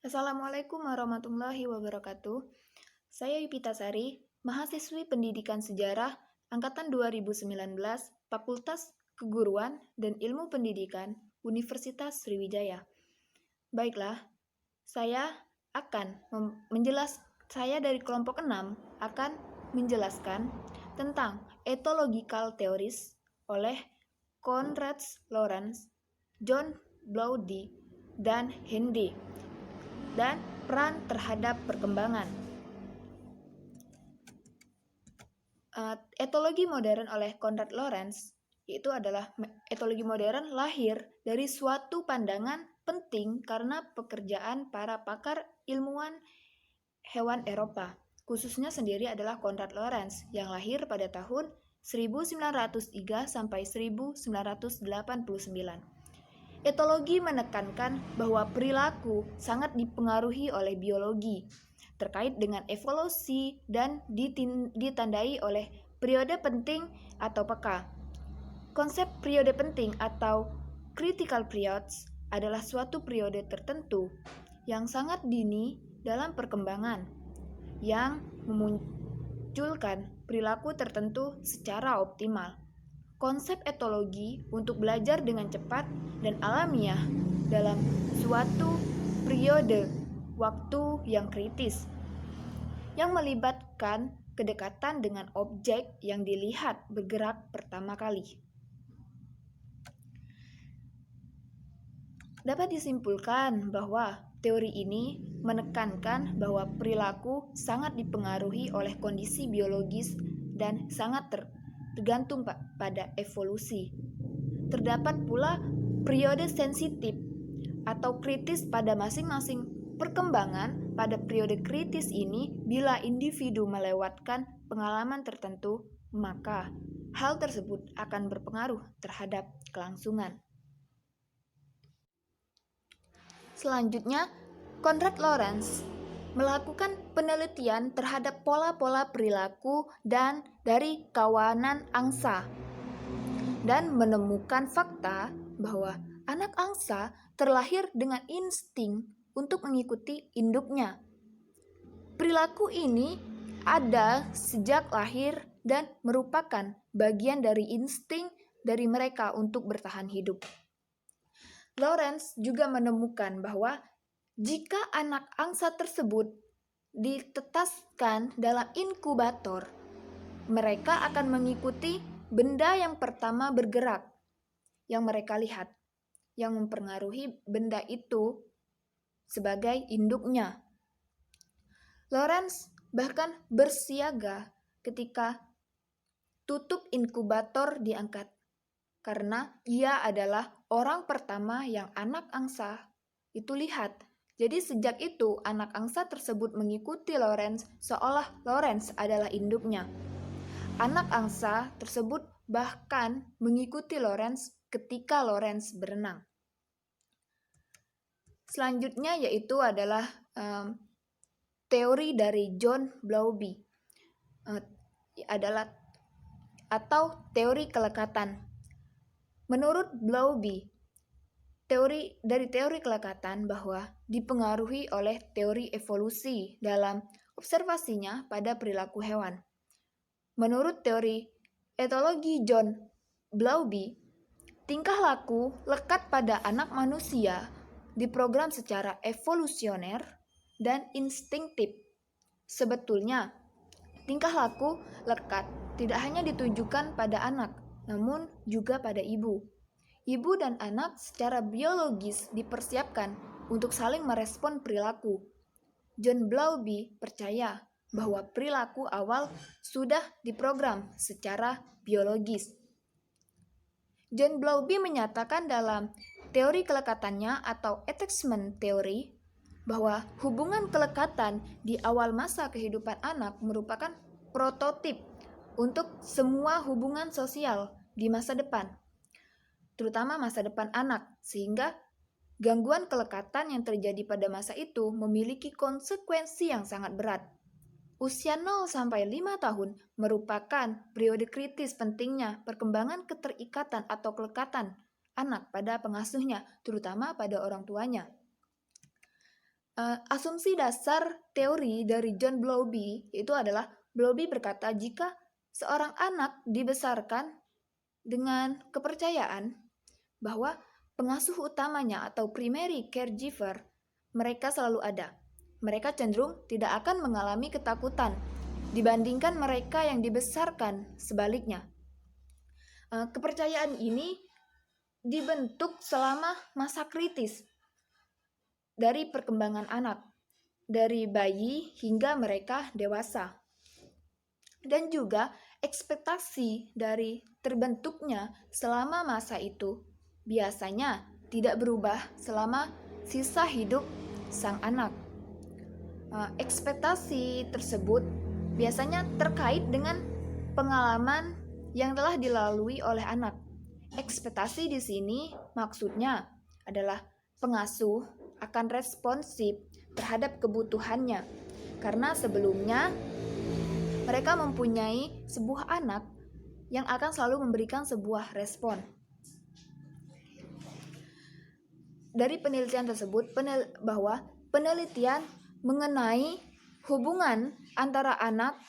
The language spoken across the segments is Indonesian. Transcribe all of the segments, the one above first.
Assalamualaikum warahmatullahi wabarakatuh. Saya Yupita Sari, mahasiswi Pendidikan Sejarah angkatan 2019, Fakultas Keguruan dan Ilmu Pendidikan, Universitas Sriwijaya. Baiklah, saya akan saya dari kelompok 6 akan menjelaskan tentang ethological theories oleh Konrad Lorenz, John Bowlby, dan Henry, dan peran terhadap perkembangan. Etologi modern oleh Konrad Lorenz etologi modern lahir dari suatu pandangan penting karena pekerjaan para pakar ilmuwan hewan Eropa. Khususnya sendiri adalah Konrad Lorenz yang lahir pada tahun 1903 sampai 1989. Etologi menekankan bahwa perilaku sangat dipengaruhi oleh biologi, terkait dengan evolusi dan ditandai oleh periode penting atau peka. Konsep periode penting atau critical periods adalah suatu periode tertentu yang sangat dini dalam perkembangan yang memunculkan perilaku tertentu secara optimal. Konsep etologi untuk belajar dengan cepat dan alamiah dalam suatu periode waktu yang kritis, yang melibatkan kedekatan dengan objek yang dilihat bergerak pertama kali. Dapat disimpulkan bahwa teori ini menekankan bahwa perilaku sangat dipengaruhi oleh kondisi biologis dan sangat tergantung pada evolusi. Terdapat pula periode sensitif atau kritis pada masing-masing perkembangan. Pada periode kritis ini, bila individu melewatkan pengalaman tertentu, maka hal tersebut akan berpengaruh terhadap kelangsungan. Selanjutnya, Konrad Lorenz melakukan penelitian terhadap pola-pola perilaku dan dari kawanan angsa dan menemukan fakta bahwa anak angsa terlahir dengan insting untuk mengikuti induknya. Perilaku ini ada sejak lahir dan merupakan bagian dari insting dari mereka untuk bertahan hidup. Lorenz juga menemukan bahwa jika anak angsa tersebut ditetaskan dalam inkubator, mereka akan mengikuti benda yang pertama bergerak yang mereka lihat, yang mempengaruhi benda itu sebagai induknya. Lorenz bahkan bersiaga ketika tutup inkubator diangkat, karena ia adalah orang pertama yang anak angsa itu lihat. Jadi sejak itu anak angsa tersebut mengikuti Lorenz seolah Lorenz adalah induknya. Anak angsa tersebut bahkan mengikuti Lorenz ketika Lorenz berenang. Selanjutnya yaitu adalah teori dari John Bowlby atau teori kelekatan. Menurut Bowlby, teori kelekatan bahwa dipengaruhi oleh teori evolusi dalam observasinya pada perilaku hewan. Menurut teori etologi John Bowlby, tingkah laku lekat pada anak manusia diprogram secara evolusioner dan instinktif. Sebetulnya, tingkah laku lekat tidak hanya ditujukan pada anak, namun juga pada ibu. Ibu dan anak secara biologis dipersiapkan untuk saling merespon perilaku. John Bowlby percaya bahwa perilaku awal sudah diprogram secara biologis. John Bowlby menyatakan dalam teori kelekatannya atau attachment theory bahwa hubungan kelekatan di awal masa kehidupan anak merupakan prototip untuk semua hubungan sosial di masa depan, terutama masa depan anak, sehingga gangguan kelekatan yang terjadi pada masa itu memiliki konsekuensi yang sangat berat. Usia 0 sampai 5 tahun merupakan periode kritis pentingnya perkembangan keterikatan atau kelekatan anak pada pengasuhnya, terutama pada orang tuanya. Asumsi dasar teori dari John Bowlby itu adalah Bowlby berkata jika seorang anak dibesarkan dengan kepercayaan bahwa pengasuh utamanya atau primary caregiver mereka selalu ada. Mereka cenderung tidak akan mengalami ketakutan dibandingkan mereka yang dibesarkan sebaliknya. Kepercayaan ini dibentuk selama masa kritis dari perkembangan anak, dari bayi hingga mereka dewasa. Dan juga ekspektasi dari terbentuknya selama masa itu biasanya tidak berubah selama sisa hidup sang anak. Ekspektasi tersebut biasanya terkait dengan pengalaman yang telah dilalui oleh anak. Ekspektasi di sini maksudnya adalah pengasuh akan responsif terhadap kebutuhannya, karena sebelumnya mereka mempunyai sebuah anak yang akan selalu memberikan sebuah respon. Dari penelitian tersebut bahwa penelitian mengenai hubungan antara anak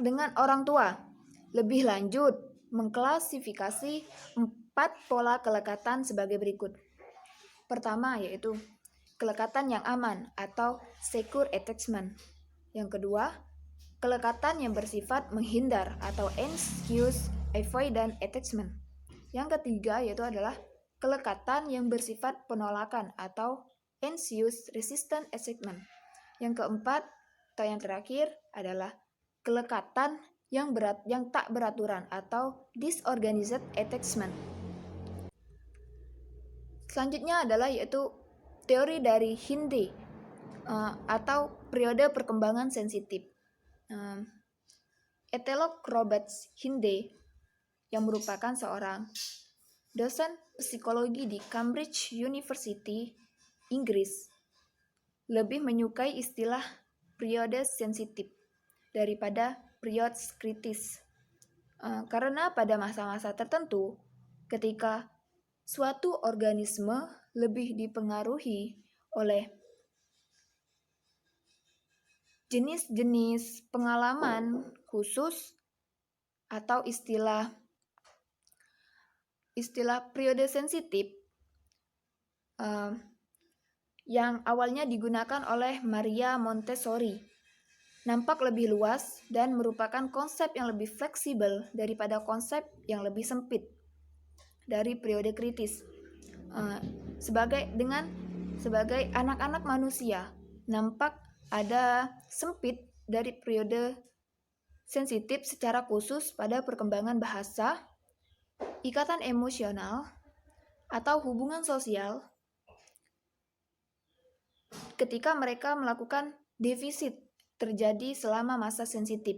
dengan orang tua lebih lanjut mengklasifikasi 4 pola kelekatan sebagai berikut. Pertama yaitu kelekatan yang aman atau secure attachment. Yang kedua, kelekatan yang bersifat menghindar atau anxious avoidant attachment. Yang ketiga yaitu adalah kelekatan yang bersifat penolakan atau anxious resistant attachment. Yang keempat atau yang terakhir adalah kelekatan yang tak beraturan atau disorganized attachment. Selanjutnya adalah yaitu teori dari Hinde atau periode perkembangan sensitif. Ethelod Roberts Hinde yang merupakan seorang dosen psikologi di Cambridge University, Inggris, lebih menyukai istilah periode sensitif daripada periode kritis. Karena pada masa-masa tertentu, ketika suatu organisme lebih dipengaruhi oleh jenis-jenis pengalaman khusus atau istilah periode sensitif yang awalnya digunakan oleh Maria Montessori nampak lebih luas dan merupakan konsep yang lebih fleksibel daripada konsep yang lebih sempit dari periode kritis. Sebagai anak-anak manusia, nampak ada sempit dari periode sensitif secara khusus pada perkembangan bahasa, ikatan emosional, atau hubungan sosial ketika mereka melakukan defisit terjadi selama masa sensitif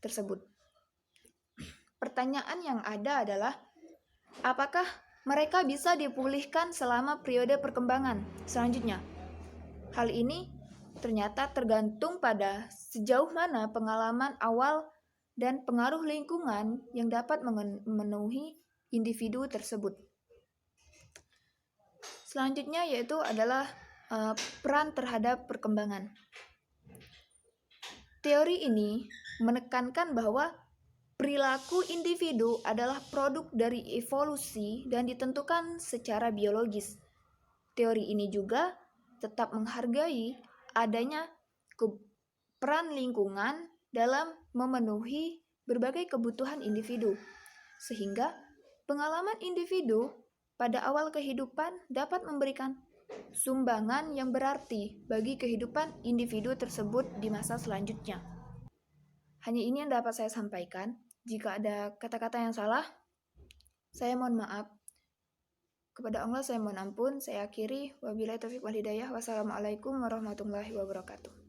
tersebut. Pertanyaan yang ada adalah, apakah mereka bisa dipulihkan selama periode perkembangan selanjutnya? Hal ini ternyata tergantung pada sejauh mana pengalaman awal dan pengaruh lingkungan yang dapat memenuhi individu tersebut. Selanjutnya yaitu adalah peran terhadap perkembangan. Teori ini menekankan bahwa perilaku individu adalah produk dari evolusi dan ditentukan secara biologis. Teori ini juga tetap menghargai adanya peran lingkungan dalam memenuhi berbagai kebutuhan individu, sehingga pengalaman individu pada awal kehidupan dapat memberikan sumbangan yang berarti bagi kehidupan individu tersebut di masa selanjutnya. Hanya ini yang dapat saya sampaikan. Jika ada kata-kata yang salah, saya mohon maaf. Kepada Allah saya mohon ampun. Saya akhiri. Wabillahi taufiq wal hidayah. Wassalamualaikum warahmatullahi wabarakatuh.